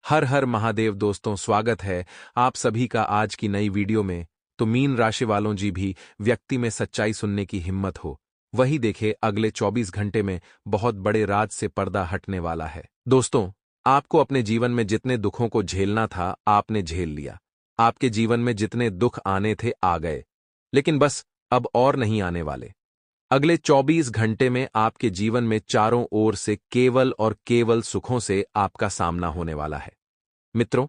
हर हर महादेव दोस्तों, स्वागत है आप सभी का आज की नई वीडियो में। तो मीन राशि वालों जी भी व्यक्ति में सच्चाई सुनने की हिम्मत हो, वही देखे अगले 24 घंटे में बहुत बड़े राज से पर्दा हटने वाला है। दोस्तों, आपको अपने जीवन में जितने दुखों को झेलना था आपने झेल लिया। आपके जीवन में जितने दुख आने थे आ गए, लेकिन बस अब और नहीं आने वाले। अगले 24 घंटे में आपके जीवन में चारों ओर से केवल और केवल सुखों से आपका सामना होने वाला है। मित्रों,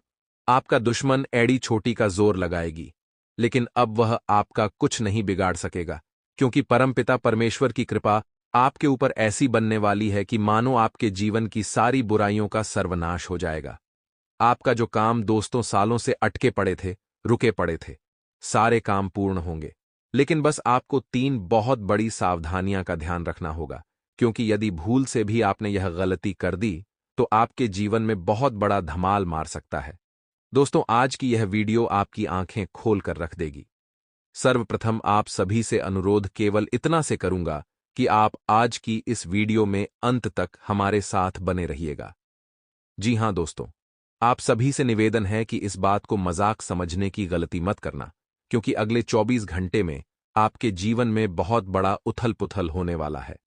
आपका दुश्मन एड़ी छोटी का जोर लगाएगी, लेकिन अब वह आपका कुछ नहीं बिगाड़ सकेगा, क्योंकि परमपिता परमेश्वर की कृपा आपके ऊपर ऐसी बनने वाली है कि मानो आपके जीवन की सारी बुराइयों का सर्वनाश हो जाएगा। आपका जो काम दोस्तों सालों से अटके पड़े थे, रुके पड़े थे, सारे काम पूर्ण होंगे। लेकिन बस आपको 3 बहुत बड़ी सावधानियां का ध्यान रखना होगा, क्योंकि यदि भूल से भी आपने यह गलती कर दी तो आपके जीवन में बहुत बड़ा धमाल मार सकता है। दोस्तों, आज की यह वीडियो आपकी आंखें खोल कर रख देगी। सर्वप्रथम आप सभी से अनुरोध केवल इतना से करूंगा कि आप आज की इस वीडियो में अंत तक हमारे साथ बने रहिएगा। जी हां दोस्तों, आप सभी से निवेदन है कि इस बात को मजाक समझने की गलती मत करना, क्योंकि अगले 24 घंटे में आपके जीवन में बहुत बड़ा उथल-पुथल होने वाला है।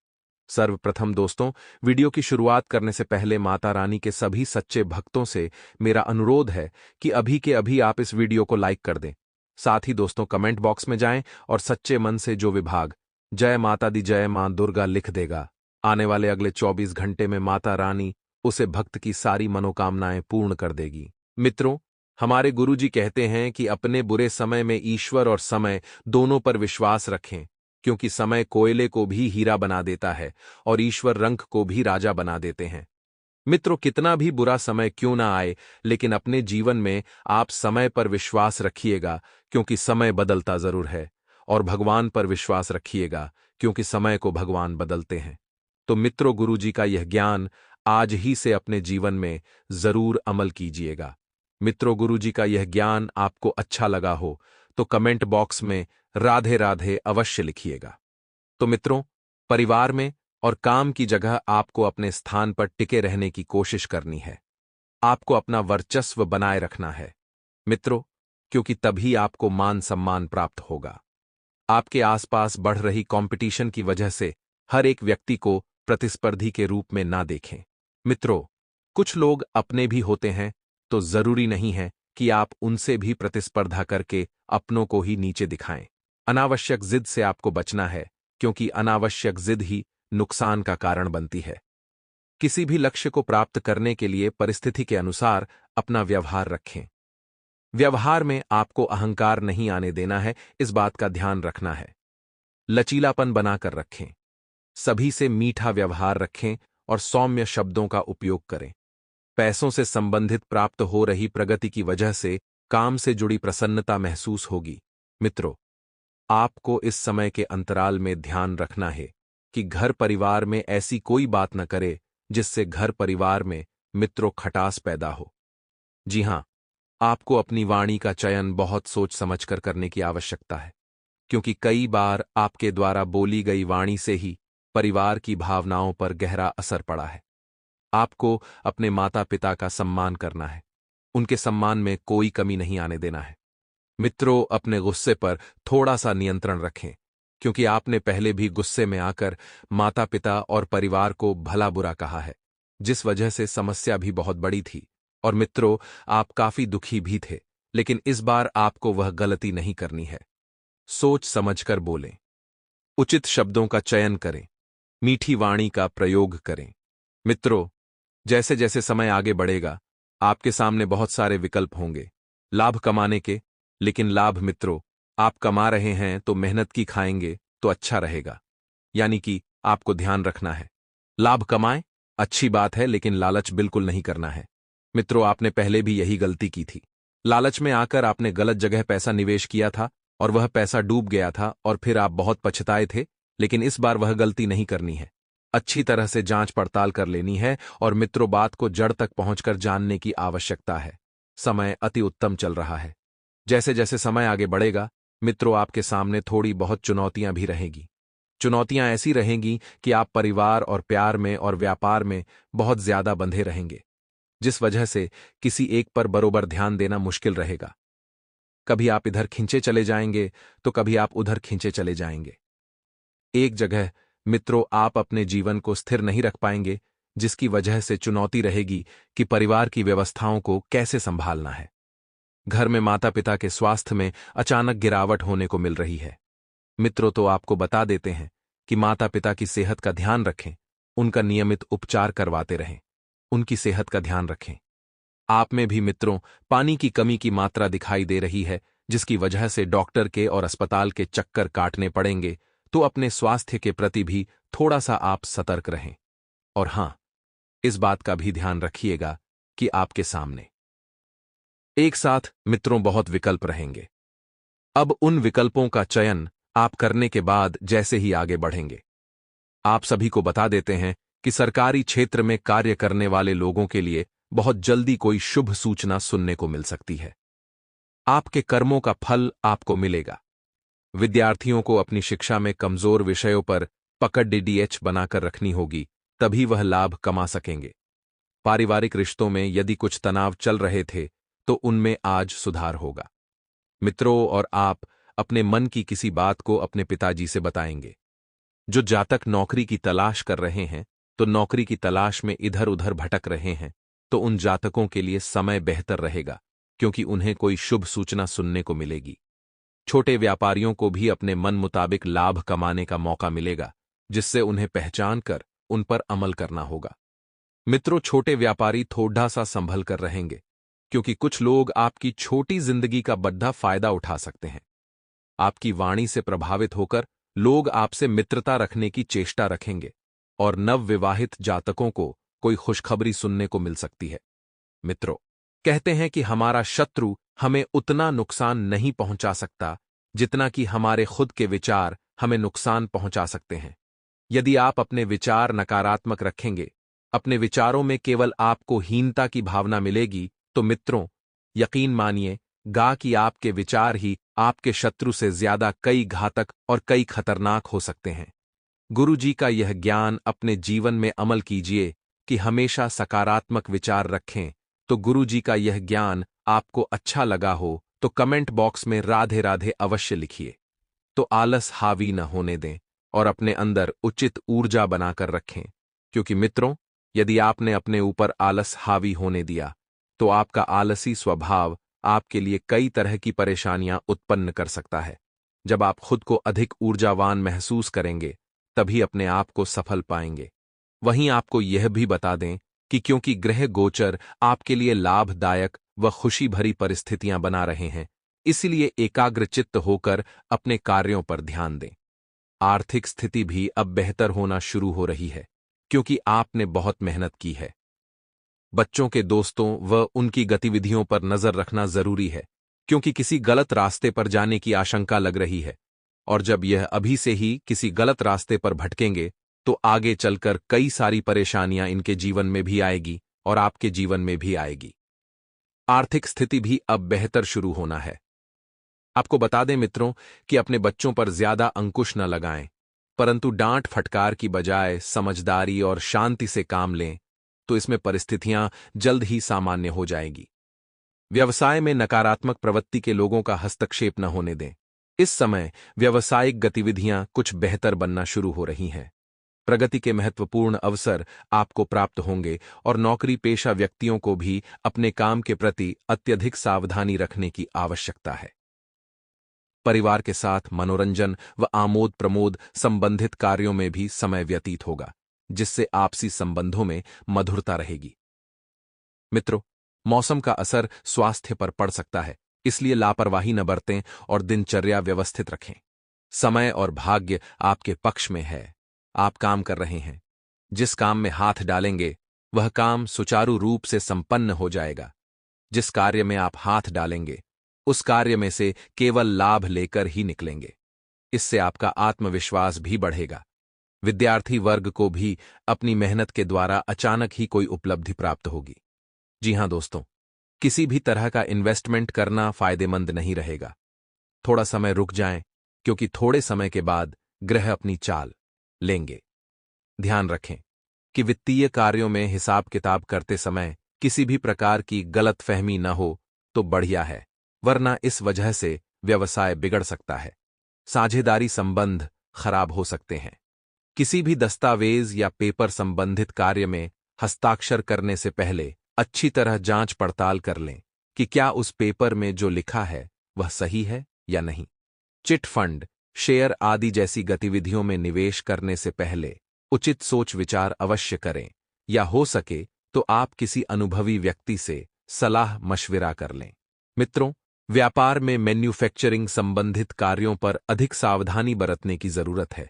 सर्वप्रथम दोस्तों, वीडियो की शुरुआत करने से पहले माता रानी के सभी सच्चे भक्तों से मेरा अनुरोध है कि अभी के अभी आप इस वीडियो को लाइक कर दें। साथ ही दोस्तों, कमेंट बॉक्स में जाएं और सच्चे मन से जो विभाग जय माता दी जय मां दुर्गा लिख देगा, आने वाले अगले 24 घंटे में माता रानी उसे भक्त की सारी मनोकामनाएं पूर्ण कर देगी। मित्रों, हमारे गुरुजी कहते हैं कि अपने बुरे समय में ईश्वर और समय दोनों पर विश्वास रखें, क्योंकि समय कोयले को भी हीरा बना देता है और ईश्वर रंक को भी राजा बना देते हैं। मित्रों, कितना भी बुरा समय क्यों ना आए, लेकिन अपने जीवन में आप समय पर विश्वास रखिएगा, क्योंकि समय बदलता जरूर है, और भगवान पर विश्वास रखिएगा, क्योंकि समय को भगवान बदलते हैं। तो मित्रों, गुरुजी का यह ज्ञान आज ही से अपने जीवन में जरूर अमल कीजिएगा। मित्रों, गुरुजी का यह ज्ञान आपको अच्छा लगा हो तो कमेंट बॉक्स में राधे राधे अवश्य लिखिएगा। तो मित्रों, परिवार में और काम की जगह आपको अपने स्थान पर टिके रहने की कोशिश करनी है। आपको अपना वर्चस्व बनाए रखना है मित्रों, क्योंकि तभी आपको मान सम्मान प्राप्त होगा। आपके आसपास बढ़ रही कंपटीशन की वजह से हर एक व्यक्ति को प्रतिस्पर्धी के रूप में ना देखें। मित्रों, कुछ लोग अपने भी होते हैं, तो जरूरी नहीं है कि आप उनसे भी प्रतिस्पर्धा करके अपनों को ही नीचे दिखाएं। अनावश्यक जिद से आपको बचना है, क्योंकि अनावश्यक जिद ही नुकसान का कारण बनती है। किसी भी लक्ष्य को प्राप्त करने के लिए परिस्थिति के अनुसार अपना व्यवहार रखें। व्यवहार में आपको अहंकार नहीं आने देना है, इस बात का ध्यान रखना है। लचीलापन बनाकर रखें, सभी से मीठा व्यवहार रखें और सौम्य शब्दों का उपयोग करें। पैसों से संबंधित प्राप्त हो रही प्रगति की वजह से काम से जुड़ी प्रसन्नता महसूस होगी। मित्रों, आपको इस समय के अंतराल में ध्यान रखना है कि घर परिवार में ऐसी कोई बात न करे जिससे घर परिवार में मित्रों खटास पैदा हो। जी हां, आपको अपनी वाणी का चयन बहुत सोच समझकर करने की आवश्यकता है, क्योंकि कई बार आपके द्वारा बोली गई वाणी से ही परिवार की भावनाओं पर गहरा असर पड़ा है। आपको अपने माता पिता का सम्मान करना है, उनके सम्मान में कोई कमी नहीं आने देना है। मित्रों, अपने गुस्से पर थोड़ा सा नियंत्रण रखें, क्योंकि आपने पहले भी गुस्से में आकर माता पिता और परिवार को भला बुरा कहा है, जिस वजह से समस्या भी बहुत बड़ी थी। और मित्रों, आप काफी दुखी भी थे, लेकिन इस बार आपको वह गलती नहीं करनी है। सोच समझकर बोलें, उचित शब्दों का चयन करें, मीठी वाणी का प्रयोग करें। मित्रों, जैसे जैसे समय आगे बढ़ेगा, आपके सामने बहुत सारे विकल्प होंगे लाभ कमाने के, लेकिन लाभ मित्रों, आप कमा रहे हैं तो मेहनत की खाएंगे तो अच्छा रहेगा। यानी कि आपको ध्यान रखना है। लाभ कमाएं, अच्छी बात है, लेकिन लालच बिल्कुल नहीं करना है। मित्रों, आपने पहले भी यही गलती की थी। लालच में आकर आपने गलत जगह पैसा निवेश किया था और वह पैसा डूब गया था और फिर आप बहुत पछताए थे, लेकिन इस बार वह गलती नहीं करनी है। अच्छी तरह से जांच पड़ताल कर लेनी है और मित्रों, बात को जड़ तक पहुंचकर जानने की आवश्यकता है। समय अति उत्तम चल रहा है। जैसे जैसे समय आगे बढ़ेगा, मित्रों, आपके सामने थोड़ी बहुत चुनौतियां भी रहेंगी। चुनौतियां ऐसी रहेंगी कि आप परिवार और प्यार में और व्यापार में बहुत ज्यादा बंधे रहेंगे। जिस वजह से किसी एक पर बरोबर ध्यान देना मुश्किल रहेगा। कभी आप इधर खींचे चले जाएंगे तो कभी आप उधर खींचे चले जाएंगे। एक जगह मित्रों आप अपने जीवन को स्थिर नहीं रख पाएंगे, जिसकी वजह से चुनौती रहेगी कि परिवार की व्यवस्थाओं को कैसे संभालना है। घर में माता पिता के स्वास्थ्य में अचानक गिरावट होने को मिल रही है। मित्रों तो आपको बता देते हैं कि माता पिता की सेहत का ध्यान रखें, उनका नियमित उपचार करवाते रहें, उनकी सेहत का ध्यान रखें। आप में भी मित्रों पानी की कमी की मात्रा दिखाई दे रही है, जिसकी वजह से डॉक्टर के और अस्पताल के चक्कर काटने पड़ेंगे, तो अपने स्वास्थ्य के प्रति भी थोड़ा सा आप सतर्क रहें। और हां, इस बात का भी ध्यान रखिएगा कि आपके सामने एक साथ मित्रों बहुत विकल्प रहेंगे। अब उन विकल्पों का चयन आप करने के बाद जैसे ही आगे बढ़ेंगे, आप सभी को बता देते हैं कि सरकारी क्षेत्र में कार्य करने वाले लोगों के लिए बहुत जल्दी कोई शुभ सूचना सुनने को मिल सकती है। आपके कर्मों का फल आपको मिलेगा। विद्यार्थियों को अपनी शिक्षा में कमजोर विषयों पर पकड़ डीडीएच बनाकर रखनी होगी, तभी वह लाभ कमा सकेंगे। पारिवारिक रिश्तों में यदि कुछ तनाव चल रहे थे तो उनमें आज सुधार होगा। मित्रों और आप अपने मन की किसी बात को अपने पिताजी से बताएंगे। जो जातक नौकरी की तलाश कर रहे हैं तो नौकरी की तलाश में इधर उधर भटक रहे हैं, तो उन जातकों के लिए समय बेहतर रहेगा, क्योंकि उन्हें कोई शुभ सूचना सुनने को मिलेगी। छोटे व्यापारियों को भी अपने मन मुताबिक लाभ कमाने का मौका मिलेगा, जिससे उन्हें पहचान कर उन पर अमल करना होगा। मित्रों छोटे व्यापारी थोड़ा सा संभल कर रहेंगे, क्योंकि कुछ लोग आपकी छोटी जिंदगी का बड़ा फायदा उठा सकते हैं। आपकी वाणी से प्रभावित होकर लोग आपसे मित्रता रखने की चेष्टा रखेंगे और नवविवाहित जातकों को कोई खुशखबरी सुनने को मिल सकती है। मित्रों कहते हैं कि हमारा शत्रु हमें उतना नुकसान नहीं पहुंचा सकता जितना कि हमारे खुद के विचार हमें नुकसान पहुंचा सकते हैं। यदि आप अपने विचार नकारात्मक रखेंगे, अपने विचारों में केवल आपको हीनता की भावना मिलेगी, तो मित्रों यकीन मानिए गा कि आपके विचार ही आपके शत्रु से ज्यादा कई घातक और कई खतरनाक हो सकते हैं। गुरु जी का यह ज्ञान अपने जीवन में अमल कीजिए कि हमेशा सकारात्मक विचार रखें। तो गुरु जी का यह ज्ञान आपको अच्छा लगा हो तो कमेंट बॉक्स में राधे राधे अवश्य लिखिए। तो आलस हावी न होने दें और अपने अंदर उचित ऊर्जा बनाकर रखें, क्योंकि मित्रों यदि आपने अपने ऊपर आलस हावी होने दिया तो आपका आलसी स्वभाव आपके लिए कई तरह की परेशानियां उत्पन्न कर सकता है। जब आप खुद को अधिक ऊर्जावान महसूस करेंगे तभी अपने आप को सफल पाएंगे। वहीं आपको यह भी बता दें कि क्योंकि ग्रह गोचर आपके लिए लाभदायक व खुशी भरी परिस्थितियां बना रहे हैं, इसलिए एकाग्रचित्त होकर अपने कार्यों पर ध्यान दें। आर्थिक स्थिति भी अब बेहतर होना शुरू हो रही है, क्योंकि आपने बहुत मेहनत की है। बच्चों के दोस्तों व उनकी गतिविधियों पर नजर रखना जरूरी है, क्योंकि किसी गलत रास्ते पर जाने की आशंका लग रही है, और जब यह अभी से ही किसी गलत रास्ते पर भटकेंगे तो आगे चलकर कई सारी परेशानियां इनके जीवन में भी आएगी और आपके जीवन में भी आएगी। आर्थिक स्थिति भी अब बेहतर शुरू होना है। आपको बता दें मित्रों कि अपने बच्चों पर ज्यादा अंकुश न लगाएं, परंतु डांट फटकार की बजाय समझदारी और शांति से काम लें, तो इसमें परिस्थितियां जल्द ही सामान्य हो जाएगी। व्यवसाय में नकारात्मक प्रवृत्ति के लोगों का हस्तक्षेप न होने दें। इस समय व्यावसायिक गतिविधियां कुछ बेहतर बनना शुरू हो रही हैं। प्रगति के महत्वपूर्ण अवसर आपको प्राप्त होंगे और नौकरी पेशा व्यक्तियों को भी अपने काम के प्रति अत्यधिक सावधानी रखने की आवश्यकता है। परिवार के साथ मनोरंजन व आमोद प्रमोद संबंधित कार्यों में भी समय व्यतीत होगा, जिससे आपसी संबंधों में मधुरता रहेगी। मित्रों मौसम का असर स्वास्थ्य पर पड़ सकता है, इसलिए लापरवाही न बरतें और दिनचर्या व्यवस्थित रखें। समय और भाग्य आपके पक्ष में है। आप काम कर रहे हैं, जिस काम में हाथ डालेंगे वह काम सुचारू रूप से संपन्न हो जाएगा। जिस कार्य में आप हाथ डालेंगे उस कार्य में से केवल लाभ लेकर ही निकलेंगे। इससे आपका आत्मविश्वास भी बढ़ेगा। विद्यार्थी वर्ग को भी अपनी मेहनत के द्वारा अचानक ही कोई उपलब्धि प्राप्त होगी। जी हां दोस्तों, किसी भी तरह का इन्वेस्टमेंट करना फायदेमंद नहीं रहेगा। थोड़ा समय रुक जाएं, क्योंकि थोड़े समय के बाद ग्रह अपनी चाल लेंगे। ध्यान रखें कि वित्तीय कार्यों में हिसाब किताब करते समय किसी भी प्रकार की गलतफहमी न हो तो बढ़िया है, वरना इस वजह से व्यवसाय बिगड़ सकता है। साझेदारी संबंध खराब हो सकते हैं। किसी भी दस्तावेज या पेपर संबंधित कार्य में हस्ताक्षर करने से पहले अच्छी तरह जांच पड़ताल कर लें कि क्या उस पेपर में जो लिखा है वह सही है या नहीं। चिट फंड, शेयर आदि जैसी गतिविधियों में निवेश करने से पहले उचित सोच विचार अवश्य करें, या हो सके तो आप किसी अनुभवी व्यक्ति से सलाह मशविरा कर लें। मित्रों, व्यापार में मैन्युफैक्चरिंग संबंधित कार्यों पर अधिक सावधानी बरतने की जरूरत है,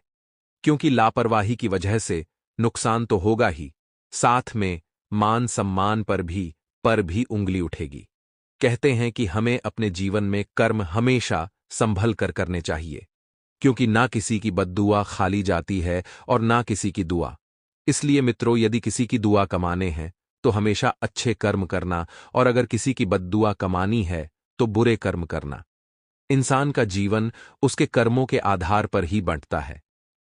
क्योंकि लापरवाही की वजह से नुकसान तो होगा ही, साथ में मान सम्मान पर भी उंगली उठेगी। कहते हैं कि हमें अपने जीवन में कर्म हमेशा संभल कर करने चाहिए, क्योंकि ना किसी की बद्दुआ खाली जाती है और ना किसी की दुआ। इसलिए मित्रों, यदि किसी की दुआ कमाने हैं तो हमेशा अच्छे कर्म करना, और अगर किसी की बद्दुआ कमानी है तो बुरे कर्म करना। इंसान का जीवन उसके कर्मों के आधार पर ही बंटता है।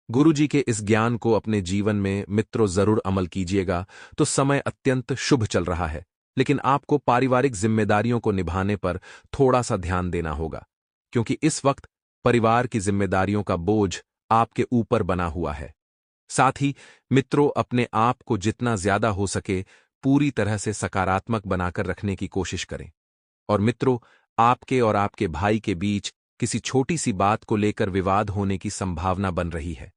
गुरुजी के इस ज्ञान को अपने जीवन में मित्रों जरूर अमल कीजिएगा। तो समय अत्यंत शुभ चल रहा है, लेकिन आपको पारिवारिक जिम्मेदारियों को निभाने पर थोड़ा सा ध्यान देना होगा, क्योंकि इस वक्त परिवार की जिम्मेदारियों का बोझ आपके ऊपर बना हुआ है। साथ ही मित्रों, अपने आप को जितना ज्यादा हो सके पूरी तरह से सकारात्मक बनाकर रखने की कोशिश करें। और मित्रों, आपके और आपके भाई के बीच किसी छोटी सी बात को लेकर विवाद होने की संभावना बन रही है।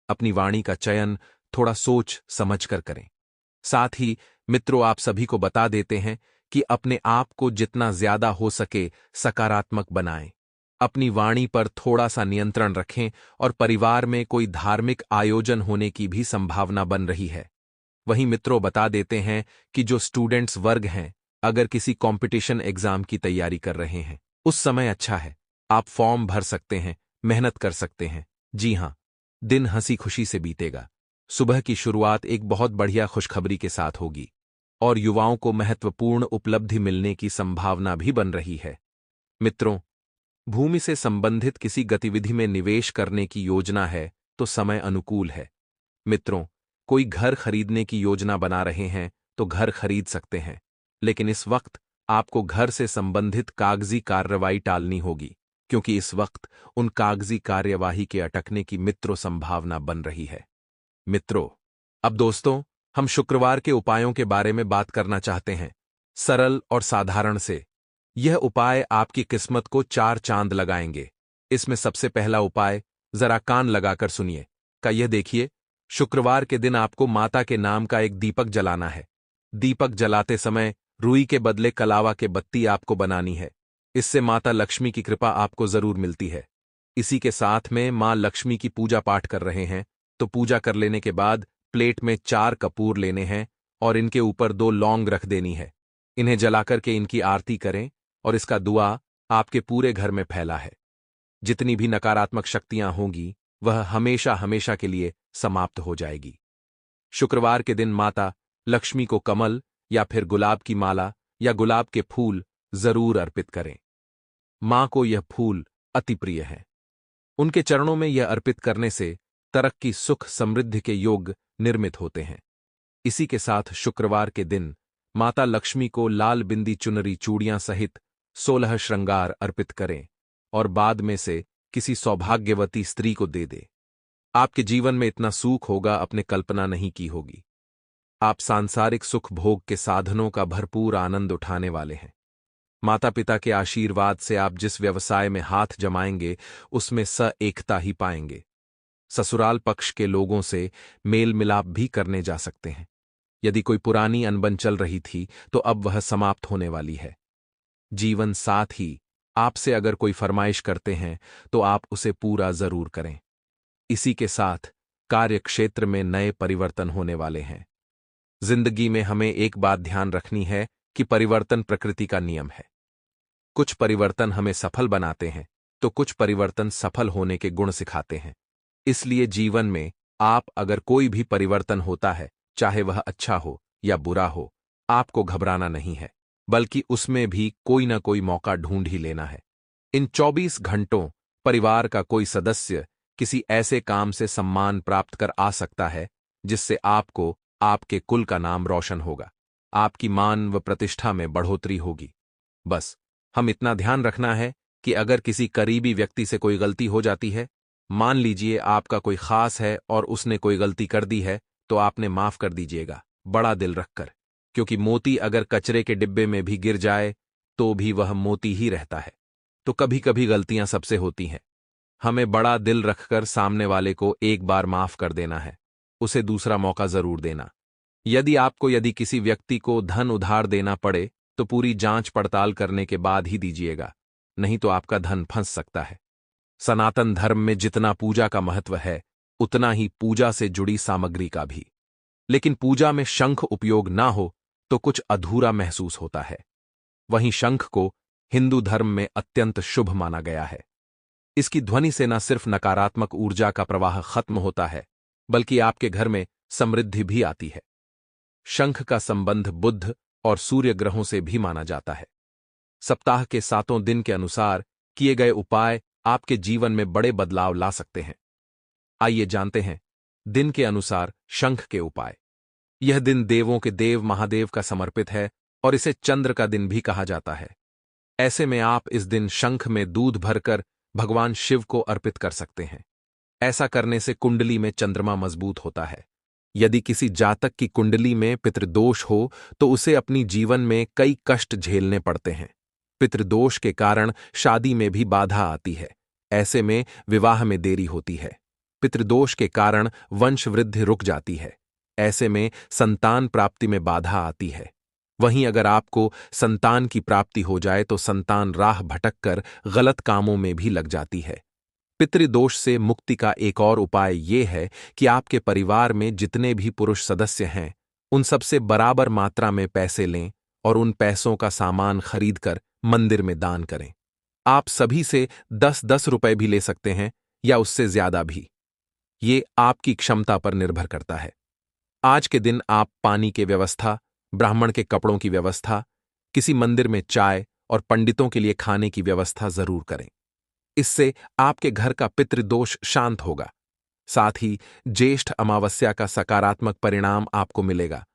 अपनी वाणी का चयन थोड़ा सोच समझकर करें। साथ ही मित्रों, आप सभी को बता देते हैं कि अपने आप को जितना ज्यादा हो सके सकारात्मक बनाएं। अपनी वाणी पर थोड़ा सा नियंत्रण रखें, और परिवार में कोई धार्मिक आयोजन होने की भी संभावना बन रही है। वहीं मित्रों, बता देते हैं कि जो स्टूडेंट्स वर्ग हैं, अगर किसी कंपटीशन एग्जाम की तैयारी कर रहे हैं, उस समय अच्छा है, आप फॉर्म भर सकते हैं, मेहनत कर सकते हैं। जी हां, दिन हंसी खुशी से बीतेगा। सुबह की शुरुआत एक बहुत बढ़िया खुशखबरी के साथ होगी, और युवाओं को महत्वपूर्ण उपलब्धि मिलने की संभावना भी बन रही है। मित्रों, भूमि से संबंधित किसी गतिविधि में निवेश करने की योजना है तो समय अनुकूल है। मित्रों, कोई घर खरीदने की योजना बना रहे हैं तो घर खरीद सकते हैं, लेकिन इस वक्त आपको घर से संबंधित कागजी कार्रवाई टालनी होगी, क्योंकि इस वक्त उन कागजी कार्यवाही के अटकने की मित्रों संभावना बन रही है। मित्रों, अब दोस्तों, हम शुक्रवार के उपायों के बारे में बात करना चाहते हैं, सरल और साधारण से। यह उपाय आपकी किस्मत को 4 चांद लगाएंगे। इसमें सबसे पहला उपाय, जरा कान लगाकर सुनिए। का यह देखिए, शुक्रवार के दिन आपको माता के नाम का एक दीपक जलाना है। दीपक जलाते समय रुई के बदले कलावा के बत्ती आपको बनानी है। इससे माता लक्ष्मी की कृपा आपको जरूर मिलती है। इसी के साथ में मां लक्ष्मी की पूजा पाठ कर रहे हैं तो पूजा कर लेने के बाद प्लेट में 4 कपूर लेने हैं और इनके ऊपर 2 लौंग रख देनी है। इन्हें जलाकर के इनकी आरती करें, और इसका दुआ आपके पूरे घर में फैला है। जितनी भी नकारात्मक शक्तियां होंगी वह हमेशा हमेशा के लिए समाप्त हो जाएगी। शुक्रवार के दिन माता लक्ष्मी को कमल या फिर गुलाब की माला या गुलाब के फूल जरूर अर्पित करें। मां को यह फूल अति प्रिय है। उनके चरणों में यह अर्पित करने से तरक्की, सुख, समृद्धि के योग निर्मित होते हैं। इसी के साथ शुक्रवार के दिन माता लक्ष्मी को लाल बिंदी चुनरी चूड़ियां सहित 16 श्रृंगार अर्पित करें, और बाद में से किसी सौभाग्यवती स्त्री को दे दे। आपके जीवन में इतना सुख होगा आपने कल्पना नहीं की होगी। आप सांसारिक सुख भोग के साधनों का भरपूर आनंद उठाने वाले हैं। माता पिता के आशीर्वाद से आप जिस व्यवसाय में हाथ जमाएंगे उसमें एकता ही पाएंगे। ससुराल पक्ष के लोगों से मेल मिलाप भी करने जा सकते हैं। यदि कोई पुरानी अनबन चल रही थी तो अब वह समाप्त होने वाली है। जीवन साथी आपसे अगर कोई फरमाइश करते हैं तो आप उसे पूरा जरूर करें। इसी के साथ कार्यक्षेत्र में नए परिवर्तन होने वाले हैं। जिंदगी में हमें एक बात ध्यान रखनी है कि परिवर्तन प्रकृति का नियम है। कुछ परिवर्तन हमें सफल बनाते हैं तो कुछ परिवर्तन सफल होने के गुण सिखाते हैं। इसलिए जीवन में आप अगर कोई भी परिवर्तन होता है, चाहे वह अच्छा हो या बुरा हो, आपको घबराना नहीं है, बल्कि उसमें भी कोई ना कोई मौका ढूंढ ही लेना है। इन 24 घंटों परिवार का कोई सदस्य किसी ऐसे काम से सम्मान प्राप्त कर आ सकता है जिससे आपको आपके कुल का नाम रोशन होगा। आपकी मान व प्रतिष्ठा में बढ़ोतरी होगी। बस हम इतना ध्यान रखना है कि अगर किसी करीबी व्यक्ति से कोई गलती हो जाती है, मान लीजिए आपका कोई खास है और उसने कोई गलती कर दी है, तो आपने माफ कर दीजिएगा बड़ा दिल रखकर, क्योंकि मोती अगर कचरे के डिब्बे में भी गिर जाए तो भी वह मोती ही रहता है। तो कभी कभी गलतियां सबसे होती हैं। हमें बड़ा दिल रखकर सामने वाले को एक बार माफ कर देना है, उसे दूसरा मौका जरूर देना। यदि किसी व्यक्ति को धन उधार देना पड़े तो पूरी जांच पड़ताल करने के बाद ही दीजिएगा, नहीं तो आपका धन फंस सकता है। सनातन धर्म में जितना पूजा का महत्व है, उतना ही पूजा से जुड़ी सामग्री का भी। लेकिन पूजा में शंख उपयोग ना हो तो कुछ अधूरा महसूस होता है। वहीं शंख को हिंदू धर्म में अत्यंत शुभ माना गया है। इसकी ध्वनि से न सिर्फ नकारात्मक ऊर्जा का प्रवाह खत्म होता है, बल्कि आपके घर में समृद्धि भी आती है। शंख का संबंध बुध और सूर्य ग्रहों से भी माना जाता है। सप्ताह के 7 दिन के अनुसार किए गए उपाय आपके जीवन में बड़े बदलाव ला सकते हैं। आइए जानते हैं दिन के अनुसार शंख के उपाय। यह दिन देवों के देव महादेव का समर्पित है और इसे चंद्र का दिन भी कहा जाता है। ऐसे में आप इस दिन शंख में दूध भरकर भगवान शिव को अर्पित कर सकते हैं। ऐसा करने से कुंडली में चंद्रमा मजबूत होता है। यदि किसी जातक की कुंडली में पितृदोष हो तो उसे अपनी जीवन में कई कष्ट झेलने पड़ते हैं। पितृदोष के कारण शादी में भी बाधा आती है। ऐसे में विवाह में देरी होती है। पितृदोष के कारण वंश वृद्धि रुक जाती है। ऐसे में संतान प्राप्ति में बाधा आती है। वहीं अगर आपको संतान की प्राप्ति हो जाए तो संतान राह भटककर गलत कामों में भी लग जाती है। पितृदोष से मुक्ति का एक और उपाय ये है कि आपके परिवार में जितने भी पुरुष सदस्य हैं, उन सबसे बराबर मात्रा में पैसे लें और उन पैसों का सामान खरीदकर मंदिर में दान करें। आप सभी से 10-10 रुपए भी ले सकते हैं या उससे ज्यादा भी। ये आपकी क्षमता पर निर्भर करता है। आज के दिन आप पानी की व्यवस्था, ब्राह्मण के कपड़ों की व्यवस्था, किसी मंदिर में चाय और पंडितों के लिए खाने की व्यवस्था जरूर करें। इससे आपके घर का पितृदोष शांत होगा। साथ ही ज्येष्ठ अमावस्या का सकारात्मक परिणाम आपको मिलेगा,